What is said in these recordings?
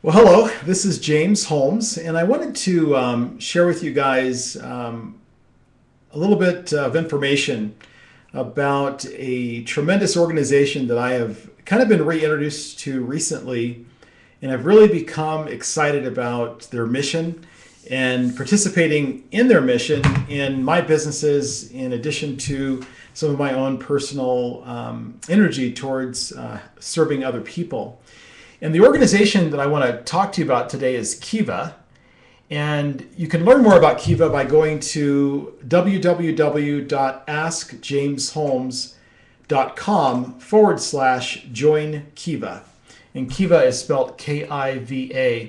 Well, hello, this is James Holmes, and I wanted to share with you guys a little bit of information about a tremendous organization that I have kind of been reintroduced to recently, and I've really become excited about their mission and participating in their mission in my businesses, in addition to some of my own personal energy towards serving other people. And the organization that I want to talk to you about today is Kiva. And you can learn more about Kiva by going to www.askjamesholmes.com/join Kiva. And Kiva is spelled Kiva.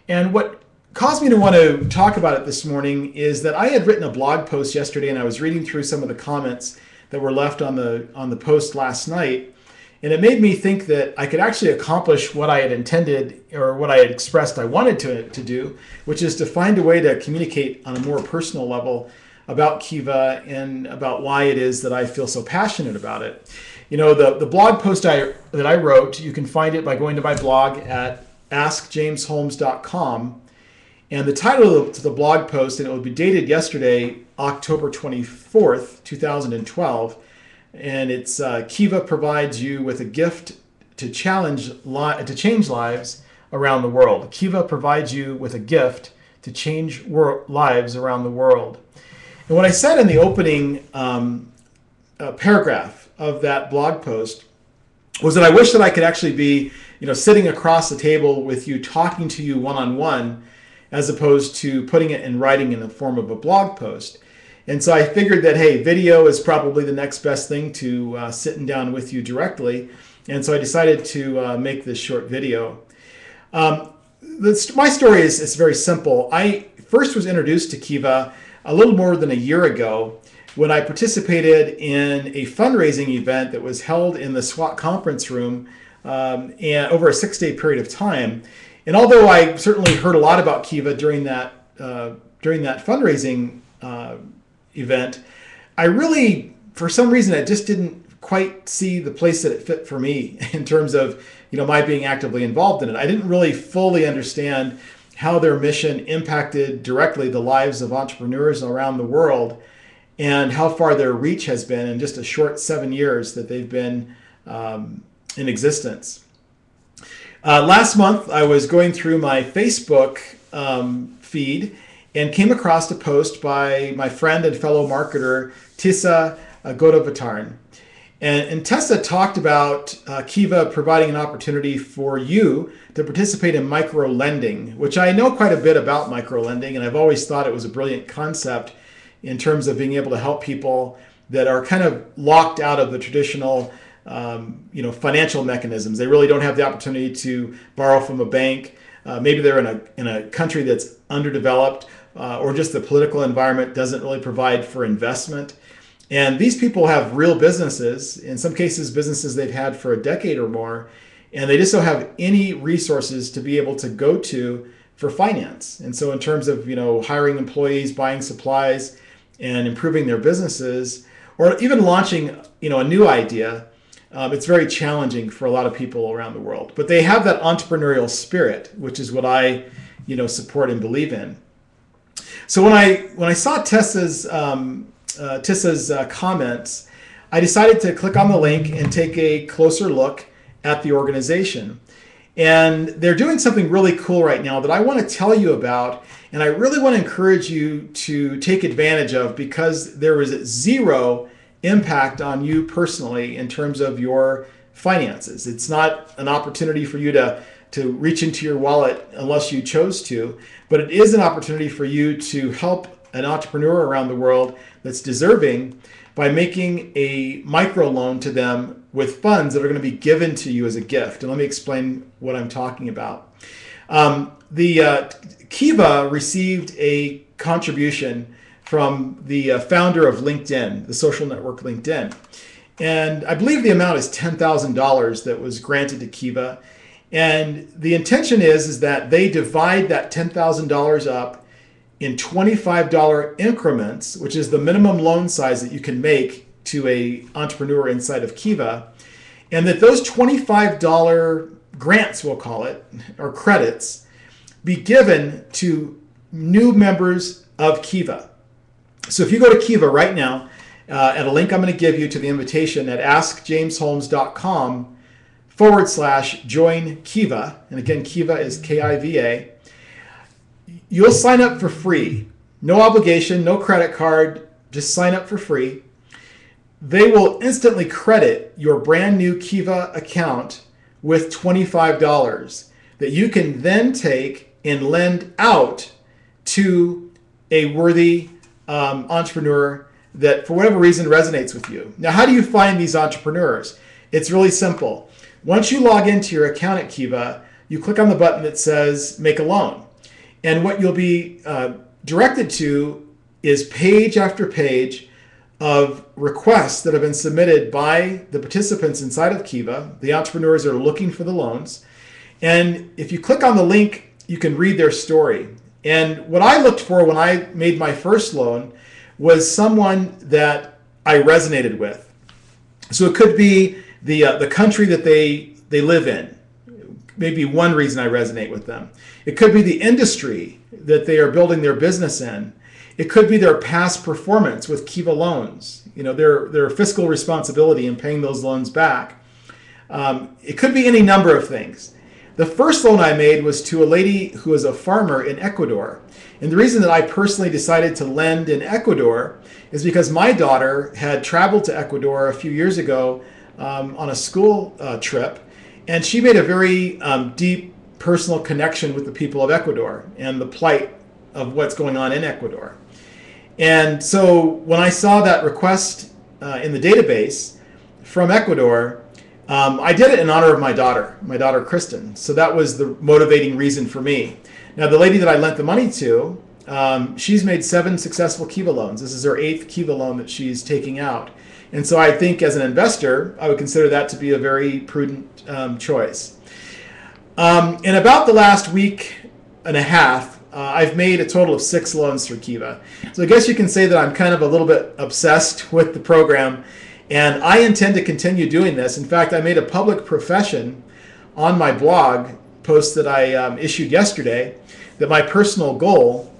And what caused me to want to talk about it this morning is that I had written a blog post yesterday, and I was reading through some of the comments that were left on the post last night. And it made me think that I could actually accomplish what I had intended, or what I had expressed I wanted to do, which is to find a way to communicate on a more personal level about Kiva and about why it is that I feel so passionate about it. You know, the blog post that I wrote, you can find it by going to my blog at askjamesholmes.com. And the title of the blog post, and it will be dated yesterday, October 24th, 2012, and it's Kiva provides you with a gift to change lives around the world. Kiva provides you with a gift to change lives around the world. And what I said in the opening paragraph of that blog post was that I wish that I could actually be, sitting across the table with you, talking to you one-on-one, as opposed to putting it in writing in the form of a blog post. And so I figured that, hey, video is probably the next best thing to sitting down with you directly. And so I decided to make this short video. My story is very simple. I first was introduced to Kiva a little more than a year ago when I participated in a fundraising event that was held in the SWAT conference room and over a 6-day period of time. And although I certainly heard a lot about Kiva during that fundraising event, I really, for some reason, I just didn't quite see the place that it fit for me in terms of, my being actively involved in it. I didn't really fully understand how their mission impacted directly the lives of entrepreneurs around the world and how far their reach has been in just a short 7 years that they've been in existence. Last month, I was going through my Facebook feed and came across a post by my friend and fellow marketer, Tissa Godavatarn. And Tessa talked about Kiva providing an opportunity for you to participate in micro-lending, which I know quite a bit about micro-lending, and I've always thought it was a brilliant concept in terms of being able to help people that are kind of locked out of the traditional financial mechanisms. They really don't have the opportunity to borrow from a bank. Maybe they're in a country that's underdeveloped, or just the political environment doesn't really provide for investment. And these people have real businesses, in some cases businesses they've had for a decade or more, and they just don't have any resources to be able to go to for finance. And so in terms of, hiring employees, buying supplies, and improving their businesses, or even launching, a new idea, it's very challenging for a lot of people around the world. But they have that entrepreneurial spirit, which is what I, support and believe in. So when I saw Tissa's comments, I decided to click on the link and take a closer look at the organization. And they're doing something really cool right now that I want to tell you about, and I really want to encourage you to take advantage of, because there is zero impact on you personally in terms of your finances. It's not an opportunity for you to reach into your wallet unless you chose to, but it is an opportunity for you to help an entrepreneur around the world that's deserving by making a microloan to them with funds that are going to be given to you as a gift. And let me explain what I'm talking about. Kiva received a contribution from the founder of LinkedIn, the social network LinkedIn. And I believe the amount is $10,000 that was granted to Kiva. And the intention is that they divide that $10,000 up in $25 increments, which is the minimum loan size that you can make to a entrepreneur inside of Kiva. And that those $25 grants, we'll call it, or credits, be given to new members of Kiva. So if you go to Kiva right now, at a link I'm going to give you to the invitation at askjamesholmes.com/join Kiva, and again, Kiva is Kiva, you'll sign up for free. No obligation, no credit card, just sign up for free. They will instantly credit your brand new Kiva account with $25 that you can then take and lend out to a worthy entrepreneur that for whatever reason resonates with you. Now, how do you find these entrepreneurs? It's really simple. Once you log into your account at Kiva, you click on the button that says make a loan. And what you'll be directed to is page after page of requests that have been submitted by the participants inside of Kiva. The entrepreneurs are looking for the loans. And if you click on the link, you can read their story. And what I looked for when I made my first loan was someone that I resonated with. So it could be the country that they live in. Maybe one reason I resonate with them. It could be the industry that they are building their business in. It could be their past performance with Kiva loans, their fiscal responsibility in paying those loans back. It could be any number of things. The first loan I made was to a lady who is a farmer in Ecuador. And the reason that I personally decided to lend in Ecuador is because my daughter had traveled to Ecuador a few years ago on a school trip, and she made a very deep personal connection with the people of Ecuador and the plight of what's going on in Ecuador. And so when I saw that request in the database from Ecuador, I did it in honor of my daughter Kristen. So that was the motivating reason for me. Now, the lady that I lent the money to, she's made 7 successful Kiva loans. This is her 8th Kiva loan that she's taking out. And so I think as an investor, I would consider that to be a very prudent choice. In about the last week and a half, I've made a total of 6 loans through Kiva. So I guess you can say that I'm kind of a little bit obsessed with the program, and I intend to continue doing this. In fact, I made a public profession on my blog post that I issued yesterday that my personal goal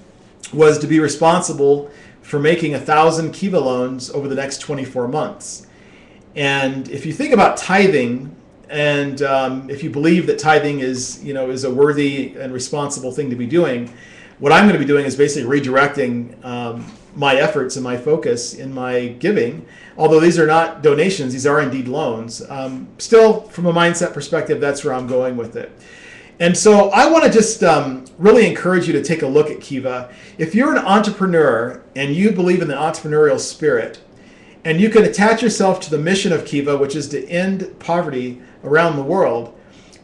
was to be responsible for making 1,000 Kiva loans over the next 24 months. And if you think about tithing, and if you believe that tithing is a worthy and responsible thing to be doing, what I'm going to be doing is basically redirecting my efforts and my focus in my giving. Although these are not donations, these are indeed loans. Still, from a mindset perspective, that's where I'm going with it. And so I want to just really encourage you to take a look at Kiva. If you're an entrepreneur and you believe in the entrepreneurial spirit, and you can attach yourself to the mission of Kiva, which is to end poverty around the world,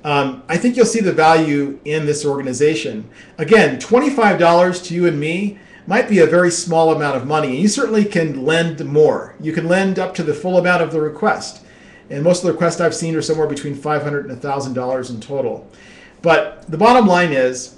I think you'll see the value in this organization. Again, $25 to you and me might be a very small amount of money. And you certainly can lend more. You can lend up to the full amount of the request. And most of the requests I've seen are somewhere between $500 and $1,000 in total. But the bottom line is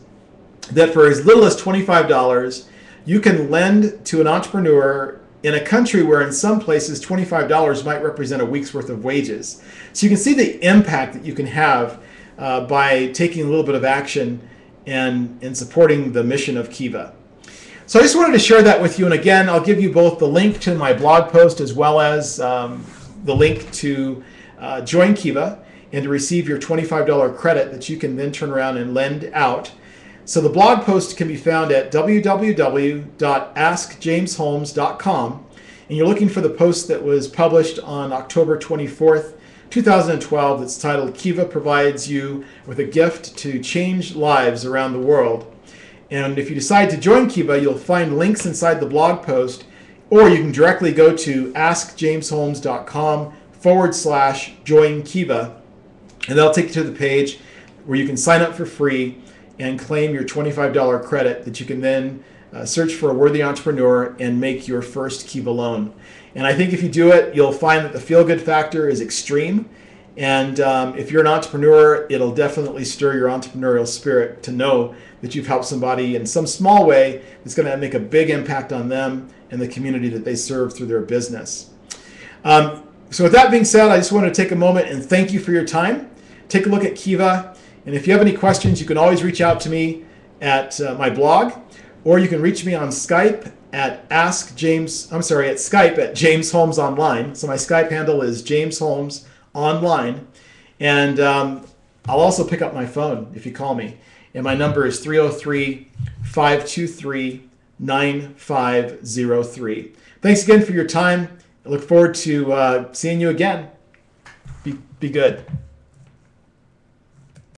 that for as little as $25, you can lend to an entrepreneur in a country where in some places $25 might represent a week's worth of wages. So you can see the impact that you can have by taking a little bit of action and supporting the mission of Kiva. So I just wanted to share that with you. And again, I'll give you both the link to my blog post as well as the link to join Kiva and to receive your $25 credit that you can then turn around and lend out. So the blog post can be found at www.askjamesholmes.com, and you're looking for the post that was published on October 24th, 2012 that's titled Kiva Provides You with a Gift to Change Lives Around the World. And if you decide to join Kiva, you'll find links inside the blog post, or you can directly go to askjamesholmes.com/join Kiva, and that'll take you to the page where you can sign up for free and claim your $25 credit that you can then search for a worthy entrepreneur and make your first Kiva loan. And I think if you do it, you'll find that the feel-good factor is extreme. And if you're an entrepreneur, it'll definitely stir your entrepreneurial spirit to know that you've helped somebody in some small way that's going to make a big impact on them and the community that they serve through their business. So with that being said, I just want to take a moment and thank you for your time. take a look at Kiva. And if you have any questions, you can always reach out to me at my blog, or you can reach me on Skype at Skype at James Holmes Online. So my Skype handle is James Holmes Online. And I'll also pick up my phone if you call me. And my number is 303-523-9503. Thanks again for your time. I look forward to seeing you again. Be good.